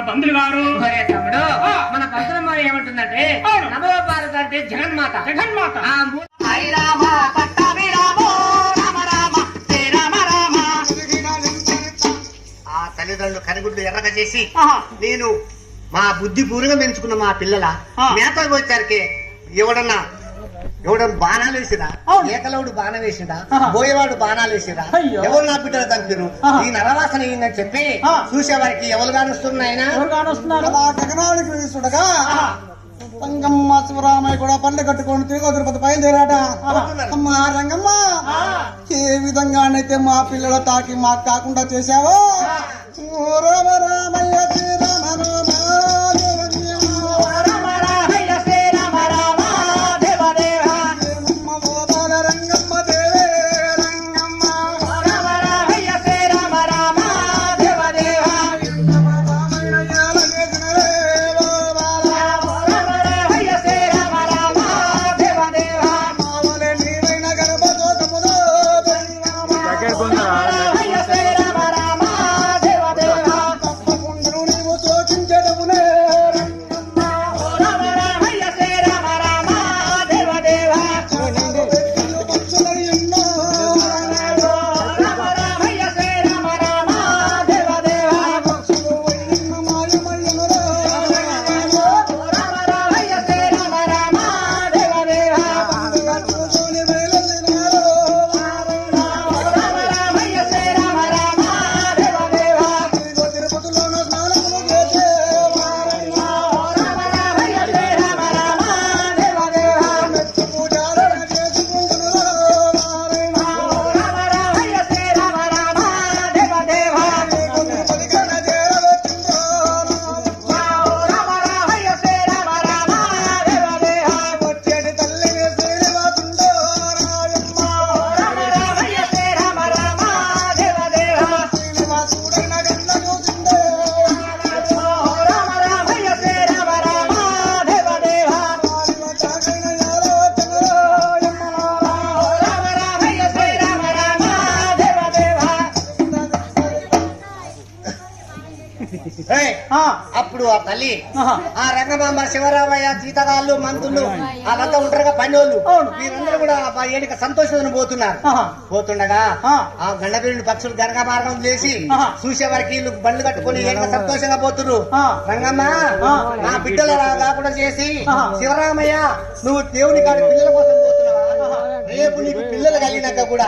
బంధువులు గారు తమ్ముడు మన పంతులమ్మ ఏమంటుందంటే నమో భారత అంటే జగన్మాత జగన్మాత ఆ తల్లిదండ్రులు కనుగుడ్లు ఎర్రగా చేసి నేను మా బుద్ధి పూర్వగా పెంచుకున్న మా పిల్లల మేత వచ్చారికి ఎవడన్నా బాణాలు వేసిరా ఏకలవుడు బాణం వేసిరా బోయేవాడు బాణాలు వేసిరా ఎవరు నా బిడ్డలు తంపిరు ఈ నరవాసన అయిందని చెప్పి చూసేవారికి ఎవరు కానుస్తున్నాయినా గగనానికి చూడగా రంగమ్మ శివరామయ్య కూడా పండ్లు కట్టుకొని తిరిగి తిరుపతి బయలుదేరాట. అమ్మా రంగమ్మ, ఏ విధంగానైతే మా పిల్లల తాకి మాకు కాకుండా చేశావో రామ రామయ్య శ్రీరామ అప్పుడు ఆ తల్లి ఆ రంగమాంబ శివరామయ్య జీతగాళ్ళు మంత్రులు వాళ్ళంతా ఉంటారుగా పన్నోళ్ళు వీరందరూ కూడా ఏడిక సంతోషం పోతుండగా ఆ గండబిల్లు పక్షులు గనక మార్గం చేసి చూసే వారికి వీళ్ళు బండ్లు కట్టుకుని ఏడిక సంతోషంగా పోతున్నారు. రంగమ్మ నా బిడ్డలు కాకుండా చేసి శివరామయ్య నువ్వు దేవుని కాడి పిల్లల కోసం పోతున్నావా? రేపు నీకు పిల్లలు కలిగినాక కూడా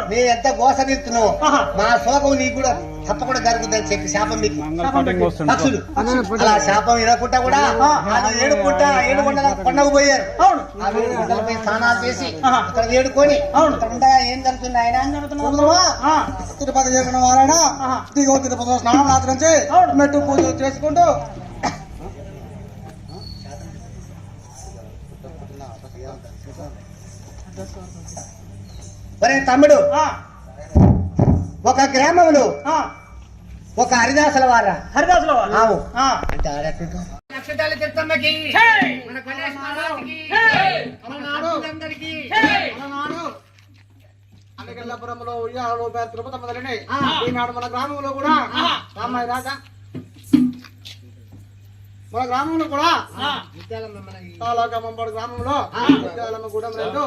నీ ఎంత గోస తీస్తున్నావు మా శోకం నీకు కూడా తప్పకుండా జరుగుతుందని చెప్పి శాపం మీకు పక్షులు అలా శాపం వినకుండా కూడా ఏడుకొండ కొండకు పోయారు. ఆ కొండలపై స్నానాలు చేసి ఇక్కడ ఏడుకొని ఏం జరుగుతుంది ఆయన తిరుపతి చేసిన వారైనా దిగో తిరుపతిలో స్నానం ఆచరించి మెట్టు పూజలు చేసుకుంటూ ఒరే తమ్ముడు, ఒక గ్రామంలో ఒక హరిదాసుల వారా అంటే నక్షత్రాలు తిరుపతికి మన గణేష్ మహారాజుకి అన్నగల్లపురంలో ఉయ్యాలలో తిరుపతి మొదలైనవి. ఈనాడు మన గ్రామంలో కూడా రామయ్య రాజా మన గ్రామంలో కూడా తాలూకా గ్రామంలో విద్యాలమ్మ గూడెం రెండు